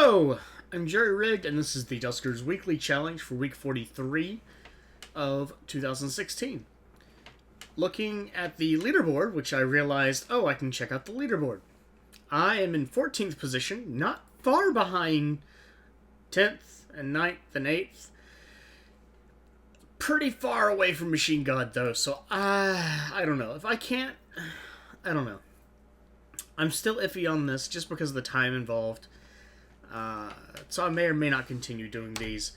Hello, I'm Jerry Rigged, and this is the Duskers Weekly Challenge for week 43 of 2016. Looking at the leaderboard, which I realized, I can check out the leaderboard. I am in 14th position, not far behind 10th and 9th and 8th. Pretty far away from Machine God, though, so I don't know. If I can't, I don't know. I'm still iffy on this just because of the time involved. So I may or may not continue doing these,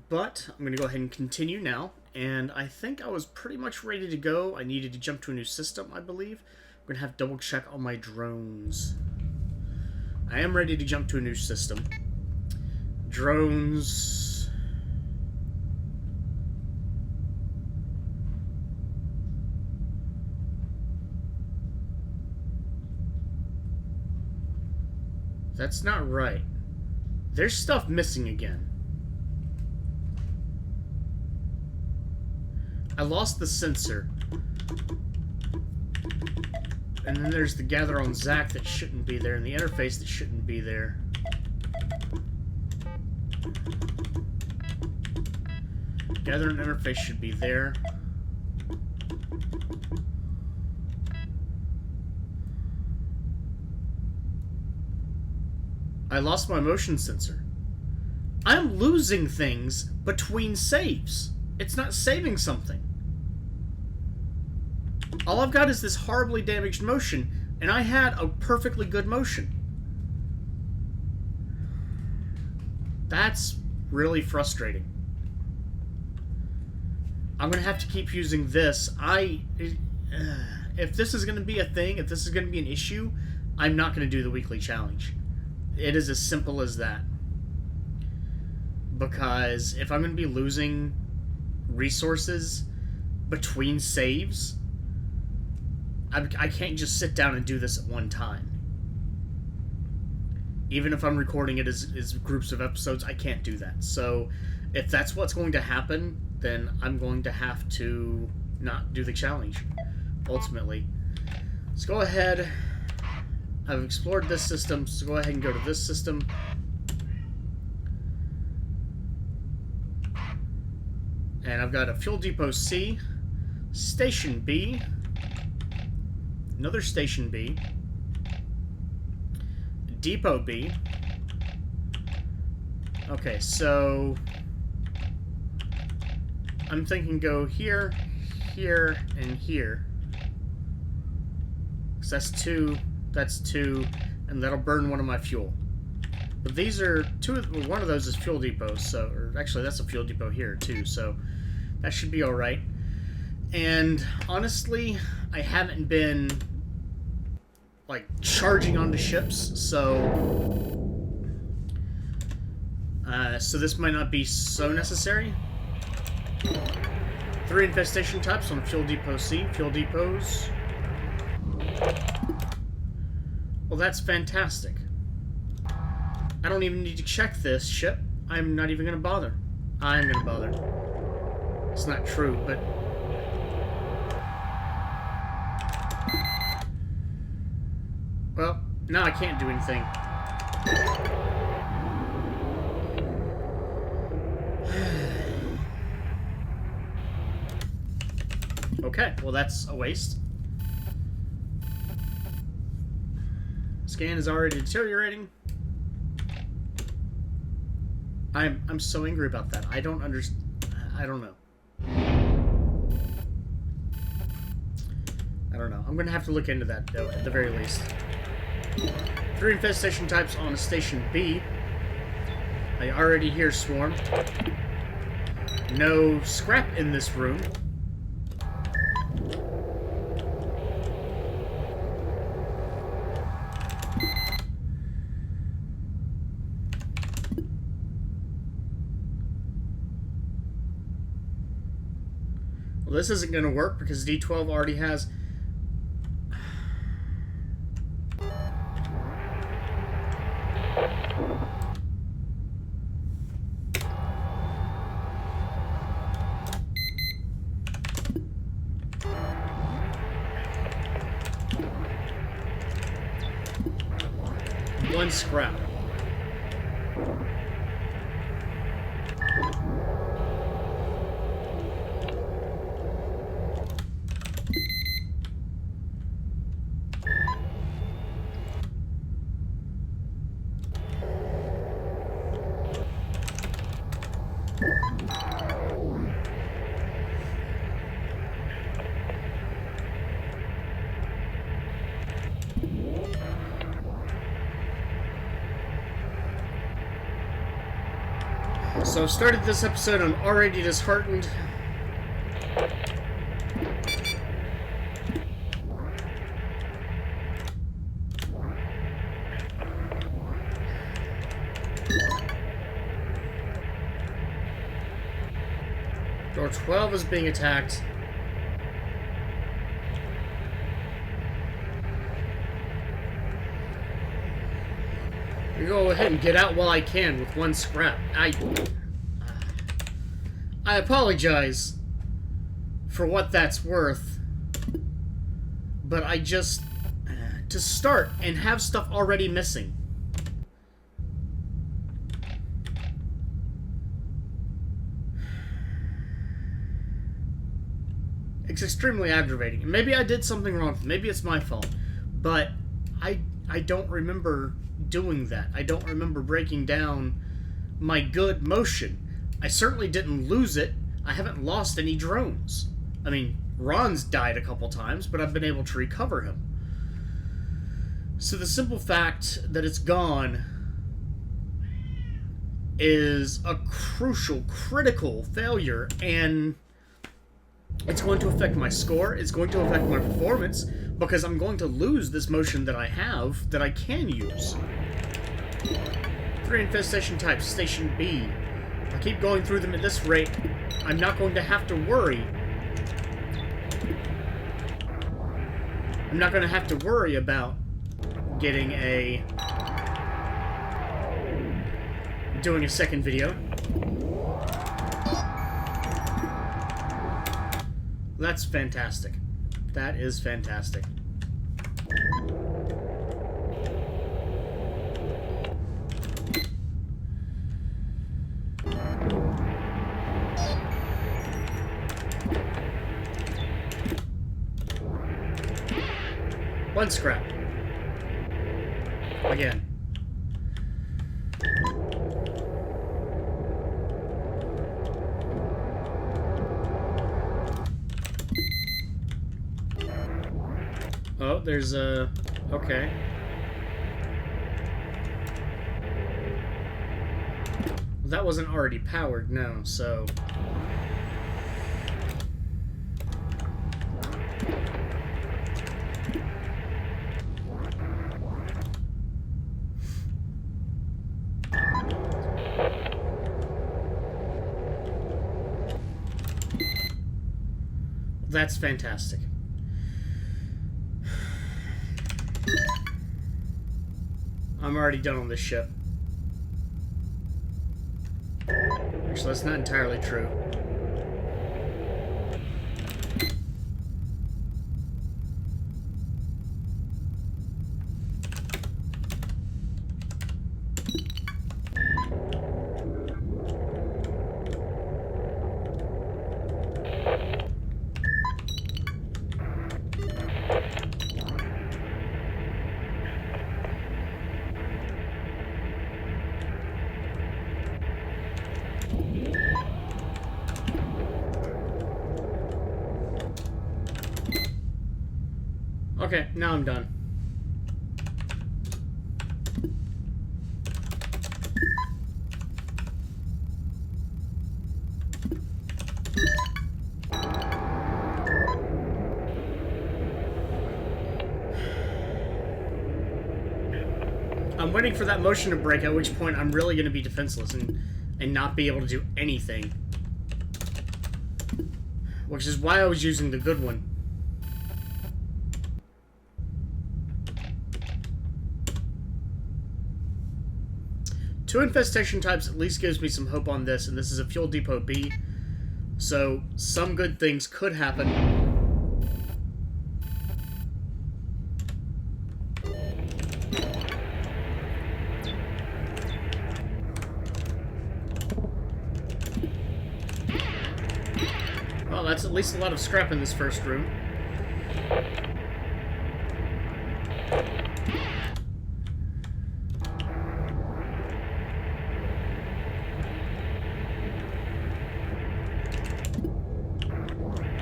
but I'm going to go ahead and continue now, and I think I was pretty much ready to go. I needed to jump to a new system, I believe. I'm going to have to double check all my drones. I am ready to jump to a new system. Drones... That's not right. There's stuff missing again. I lost the sensor. And then there's the gather on Zach that shouldn't be there, and the interface that shouldn't be there. Gather and interface should be there. I lost my motion sensor. I'm losing things between saves. It's not saving something. All I've got is this horribly damaged motion, and I had a perfectly good motion. That's really frustrating. I'm going to have to keep using this. If this is going to be a thing, if this is going to be an issue, I'm not going to do the weekly challenge. It is as simple as that. Because if I'm going to be losing resources between saves, I can't just sit down and do this at one time. Even if I'm recording it as groups of episodes, I can't do that. So if that's what's going to happen, then I'm going to have to not do the challenge, ultimately. Let's go ahead. I've explored this system, so go ahead and go to this system. And I've got a Fuel Depot C, Station B, another Station B, Depot B. Okay, so I'm thinking go here, here, and here. Because that's two, and that'll burn one of my fuel. But these are one of those is fuel depots, so, or actually that's a fuel depot here too, so that should be alright. And honestly, I haven't been like charging onto ships, so this might not be so necessary. 3 infestation types on Fuel Depot C, fuel depots. Well, that's fantastic. I don't even need to check this ship. I'm not even going to bother. I'm going to bother. It's not true, but... Well, now I can't do anything. Okay, well that's a waste. Scan is already deteriorating. I'm so angry about that. I don't understand. I don't know. I don't know. I'm gonna have to look into that though, at the very least. 3 infestation types on Station B. I already hear swarm. No scrap in this room. Well, this isn't going to work because D12 already has... One scrap. So I've started this episode, I'm already disheartened. Door 12 is being attacked. We go ahead and get out while I can with one scrap. I apologize for what that's worth, but I just... to start and have stuff already missing. It's extremely aggravating. Maybe I did something wrong. Maybe it's my fault. But I don't remember doing that. I don't remember breaking down my good motion. I certainly didn't lose it. I haven't lost any drones. I mean, Ron's died a couple times, but I've been able to recover him. So the simple fact that it's gone is a crucial, critical failure, and it's going to affect my score, it's going to affect my performance, because I'm going to lose this motion that I have, that I can use. 3 infestation types, Station B. If I keep going through them at this rate, I'm not going to have to worry. I'm not going to have to worry about getting a... doing a second video. That's fantastic. That is fantastic. One scrap. Again. Oh, there's a... okay. Well, that wasn't already powered, no, so... That's fantastic. I'm already done on this ship. Actually, that's not entirely true. Okay, now I'm done. I'm waiting for that motion to break, at which point I'm really going to be defenseless and not be able to do anything. Which is why I was using the good one. Two infestation types at least gives me some hope on this, and this is a Fuel Depot B, so some good things could happen. Well, that's at least a lot of scrap in this first room.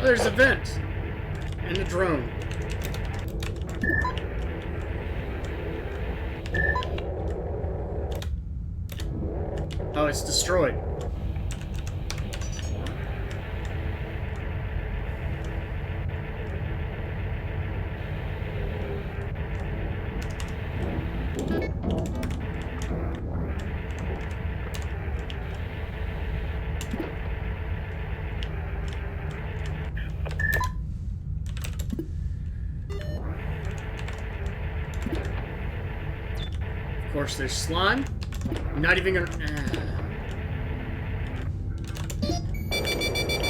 There's a vent and a drone. Oh, it's destroyed. course, there's slime. I'm not even gonna...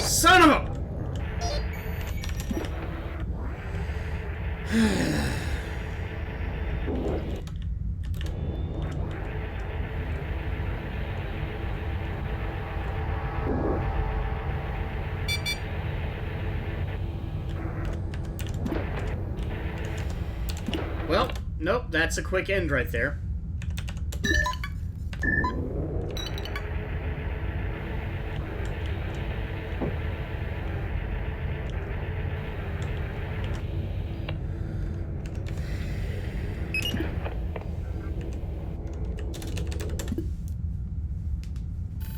Son of a... Well, nope, that's a quick end right there.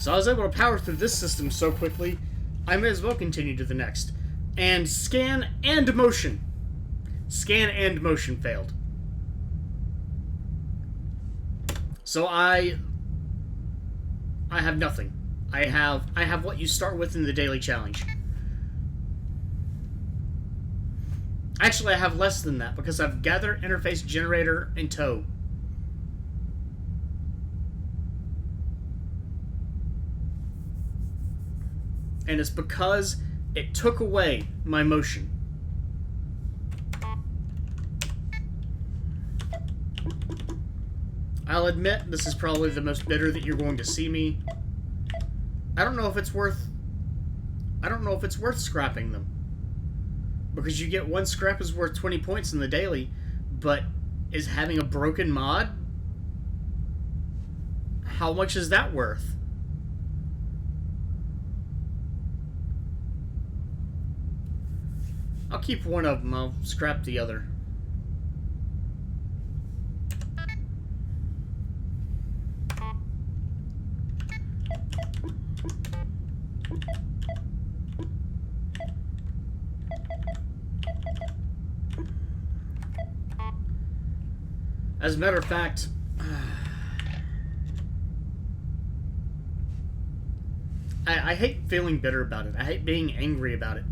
So I was able to power through this system so quickly, I may as well continue to the next. And scan and motion. Scan and motion failed. So I have nothing. I have what you start with in the daily challenge. Actually, I have less than that because I've gather, interface, generator, and tow. And it's because it took away my motion. I'll admit, this is probably the most bitter that you're going to see me. I don't know if it's worth scrapping them. Because you get one scrap is worth 20 points in the daily, but is having a broken mod? How much is that worth? I'll keep one of them, I'll scrap the other. As a matter of fact, I hate feeling bitter about it. I hate being angry about it.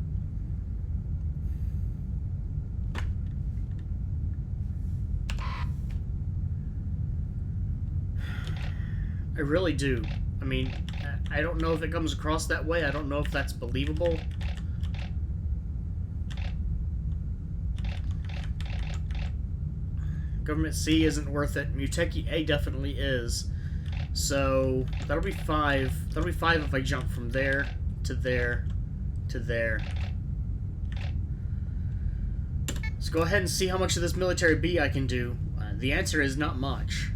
I really do. I mean, I don't know if it comes across that way. I don't know if that's believable. Government C isn't worth it. Muteki A definitely is. So, that'll be 5. That'll be 5 if I jump from there to there to there. Let's go ahead and see how much of this military B I can do. The answer is not much.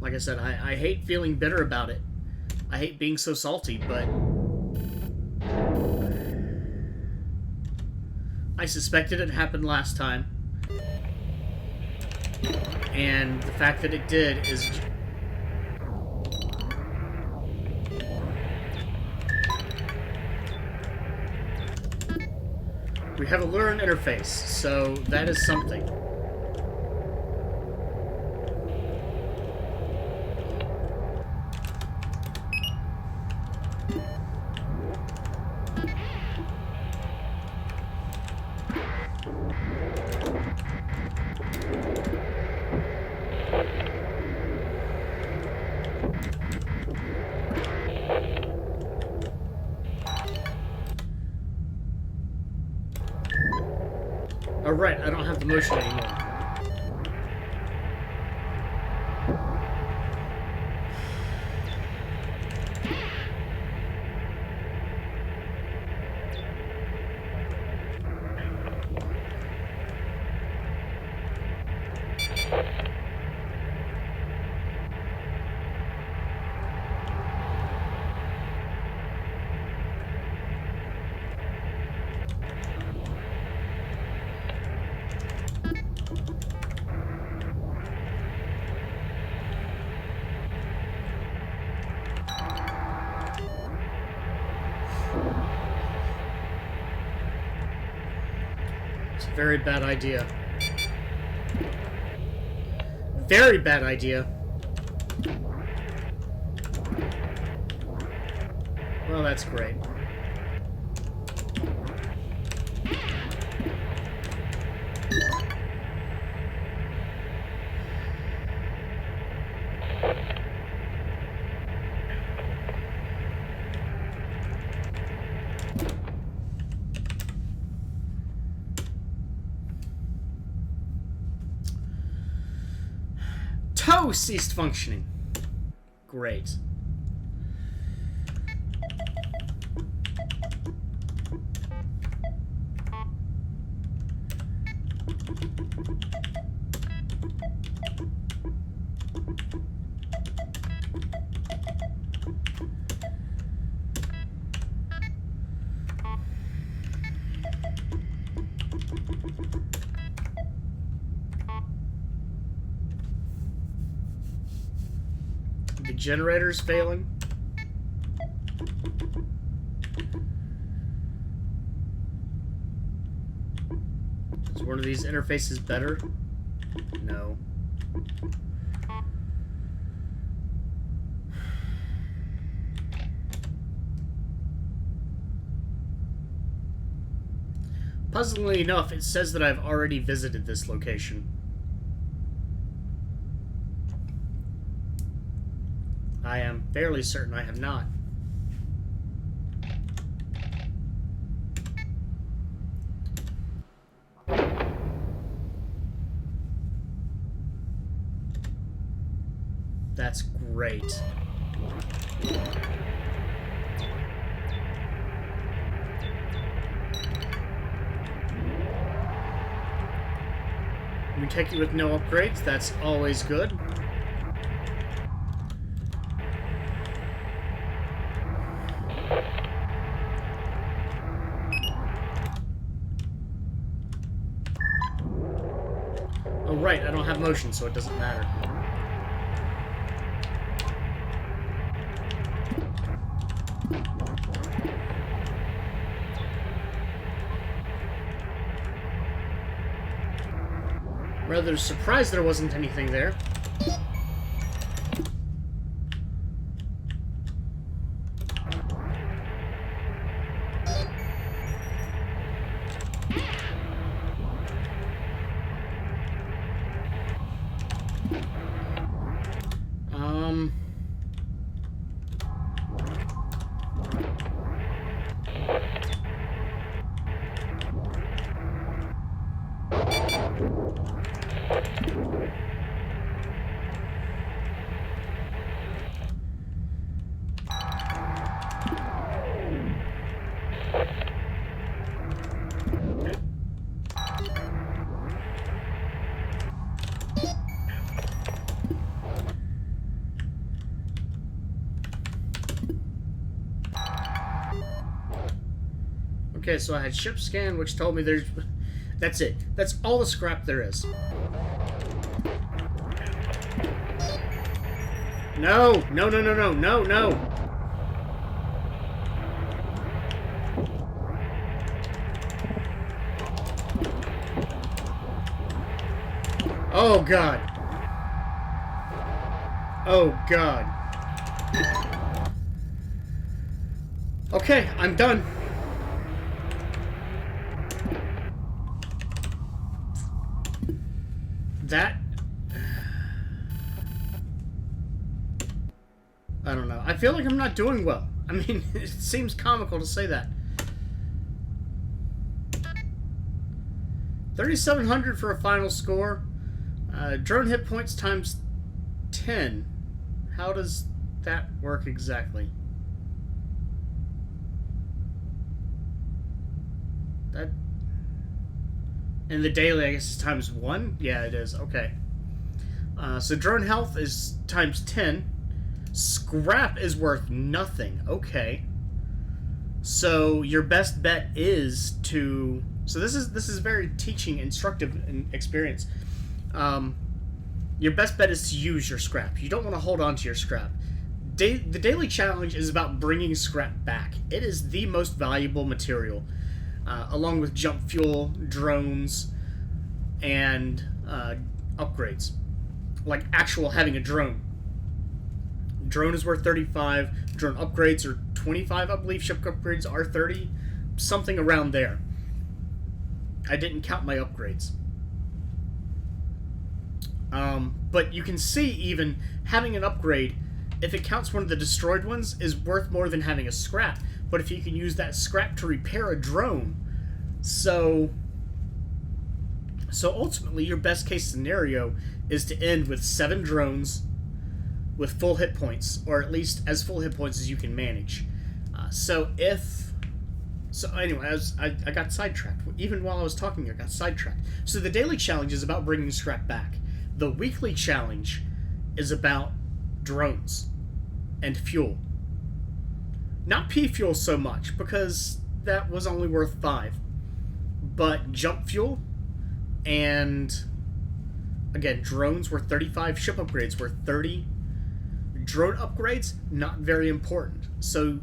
Like I said, I hate feeling bitter about it. I hate being so salty, but... I suspected it happened last time. And the fact that it did is... We have a learn interface, so that is something. Oh, right, I don't have the motion anymore. Very bad idea. Very bad idea. Well, that's great. ceased functioning. Great. The generator's failing. Is one of these interfaces better? No. Puzzlingly enough, it says that I've already visited this location. I am fairly certain I have not. That's great. We take you with no upgrades, that's always good. Oh right, I don't have motion, so it doesn't matter. Rather surprised there wasn't anything there. Okay, so I had ship scan, which told me there's... That's it. That's all the scrap there is. No! No, no, no, no, no, no! Oh, God. Oh, God. Okay, I'm done. That... I don't know. I feel like I'm not doing well. I mean, it seems comical to say that. 3,700 for a final score. Drone hit points times 10. How does that work exactly? That... And the daily, I guess, is times 1? Yeah, it is. Okay. So drone health is times 10. Scrap is worth nothing. Okay. So your best bet is to... So this is very teaching, instructive experience. Your best bet is to use your scrap. You don't want to hold on to your scrap. The daily challenge is about bringing scrap back. It is the most valuable material. Along with jump fuel, drones, and upgrades. Like actual having a drone. Drone is worth 35. Drone upgrades are 25, I believe. Ship upgrades are 30. Something around there. I didn't count my upgrades. But you can see even having an upgrade, if it counts one of the destroyed ones, is worth more than having a scrap. But if you can use that scrap to repair a drone, so ultimately your best case scenario is to end with 7 drones, with full hit points, or at least as full hit points as you can manage. So anyway, I got sidetracked. Even while I was talking, I got sidetracked. So the daily challenge is about bringing scrap back. The weekly challenge is about drones and fuel. Not P fuel so much, because that was only worth 5. But jump fuel, and again, drones were 35, ship upgrades were 30. Drone upgrades, not very important. So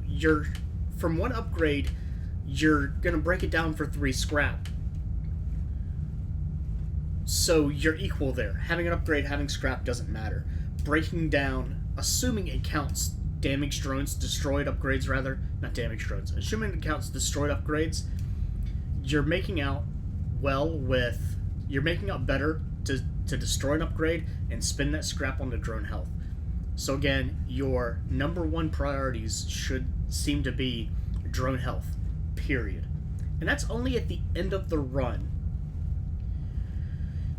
from one upgrade, you're going to break it down for 3 scrap. So you're equal there. Having an upgrade, having scrap doesn't matter. Breaking down, assuming it counts damaged drones, destroyed upgrades rather, not damaged drones, assuming it counts destroyed upgrades, you're making out better to destroy an upgrade and spend that scrap on the drone health. So again, your number 1 priorities should seem to be drone health, period. And that's only at the end of the run.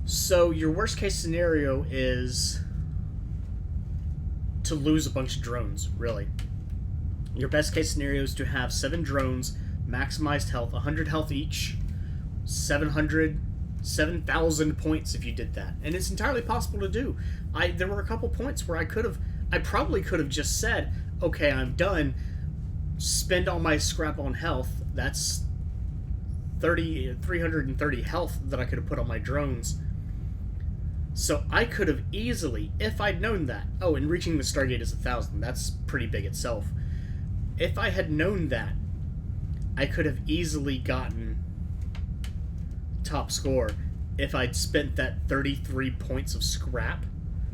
So your worst case scenario is to lose a bunch of drones, really. Your best case scenario is to have 7 drones, maximized health, 100 health each, 7,000 points if you did that. And it's entirely possible to do. There were a couple points where I probably could have just said, okay, I'm done, spend all my scrap on health. That's 330 health that I could have put on my drones. So I could have easily, if I'd known that, and reaching the Stargate is 1,000, that's pretty big itself. If I had known that, I could have easily gotten top score if I'd spent that 33 points of scrap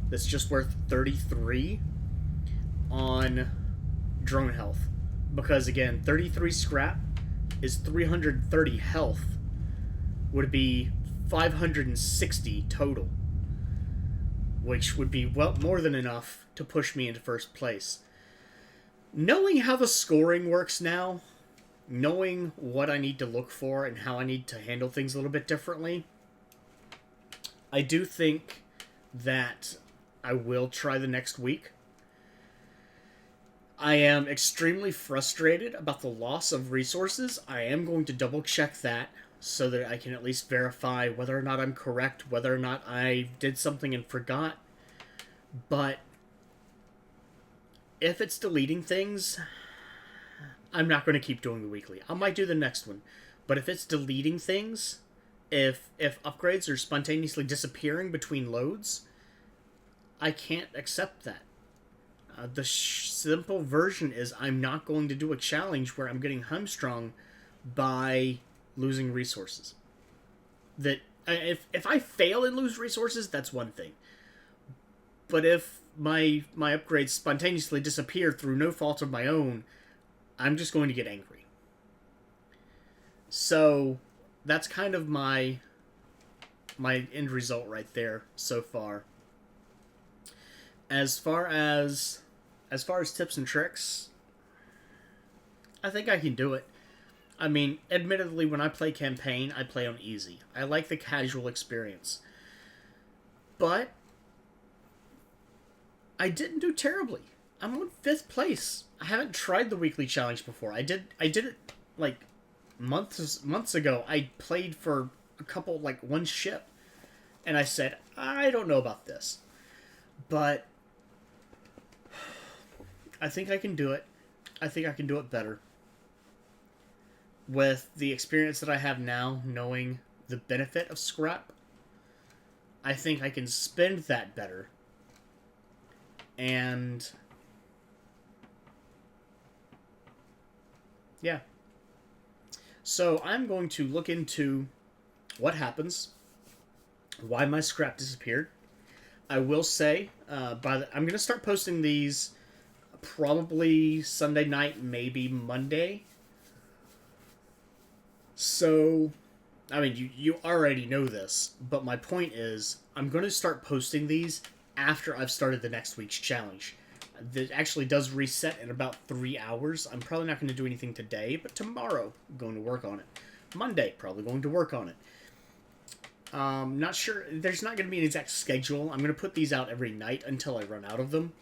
that's just worth 33 on drone health. Because again, 33 scrap is 330 health, would be 560 total, which would be well more than enough to push me into first place. Knowing how the scoring works now, knowing what I need to look for and how I need to handle things a little bit differently, I do think that I will try the next week. I am extremely frustrated about the loss of resources. I am going to double check that so that I can at least verify whether or not I'm correct, whether or not I did something and forgot. But if it's deleting things, I'm not going to keep doing the weekly. I might do the next one. But if it's deleting things, if upgrades are spontaneously disappearing between loads, I can't accept that. The simple version is I'm not going to do a challenge where I'm getting hamstrung by losing resources. That if I fail and lose resources, that's one thing. But if my upgrades spontaneously disappear through no fault of my own, I'm just going to get angry. So that's kind of my end result right there so far. As far as tips and tricks, I think I can do it. I mean, admittedly, when I play campaign, I play on easy. I like the casual experience. But I didn't do terribly. I'm on 5th place. I haven't tried the weekly challenge before. I did it like months ago. I played for a couple, like one ship, and I said, I don't know about this. But I think I can do it. I think I can do it better. With the experience that I have now, knowing the benefit of scrap, I think I can spend that better. And yeah. So I'm going to look into what happens, why my scrap disappeared. I will say, I'm going to start posting these probably Sunday night, maybe Monday. So, I mean, you already know this, but my point is, I'm going to start posting these after I've started the next week's challenge. That actually does reset in about 3 hours. I'm probably not going to do anything today, but tomorrow I'm going to work on it. Monday, probably going to work on it. Not sure. There's not going to be an exact schedule. I'm going to put these out every night until I run out of them.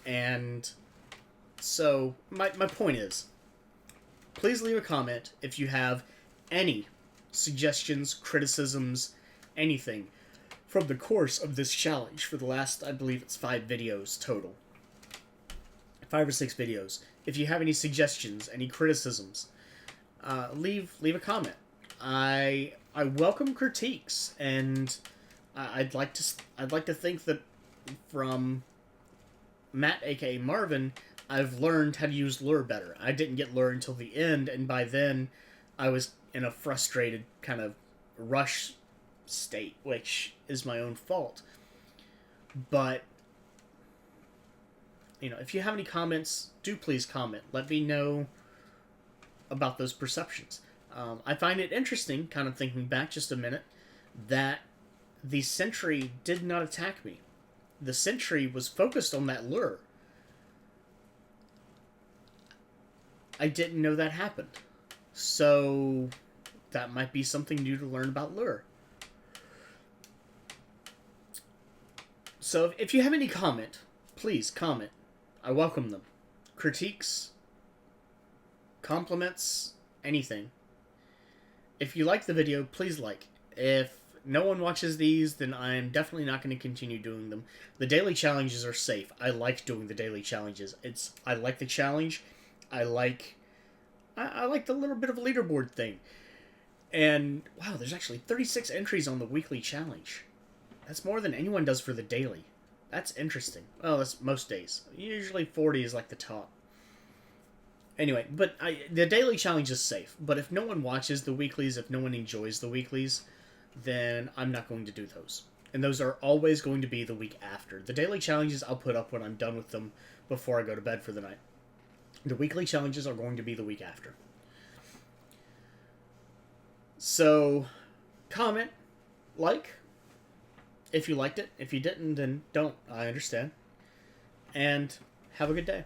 And so, my point is, please leave a comment if you have any suggestions, criticisms, anything from the course of this challenge for the last, I believe it's 5 videos total. 5 or 6 videos. If you have any suggestions, any criticisms, leave a comment. I welcome critiques, and I'd like to think that from Matt, aka Marvin, I've learned how to use lure better. I didn't get lure until the end, and by then I was in a frustrated kind of rush state, which is my own fault. But, you know, if you have any comments, do please comment. Let me know about those perceptions. I find it interesting, kind of thinking back just a minute, that the sentry did not attack me. The sentry was focused on that lure. I didn't know that happened. So, that might be something new to learn about lure. So, if you have any comment, please comment. I welcome them. Critiques, compliments, anything. If you like the video, please like. If no one watches these, then I'm definitely not going to continue doing them. The daily challenges are safe. I like doing the daily challenges. I like the challenge. I like the little bit of a leaderboard thing. And, wow, there's actually 36 entries on the weekly challenge. That's more than anyone does for the daily. That's interesting. Well, that's most days. Usually 40 is like the top. Anyway, but the daily challenge is safe. But if no one watches the weeklies, if no one enjoys the weeklies, then I'm not going to do those. And those are always going to be the week after. The daily challenges I'll put up when I'm done with them before I go to bed for the night. The weekly challenges are going to be the week after. So, comment, like, if you liked it. If you didn't, then don't. I understand. And have a good day.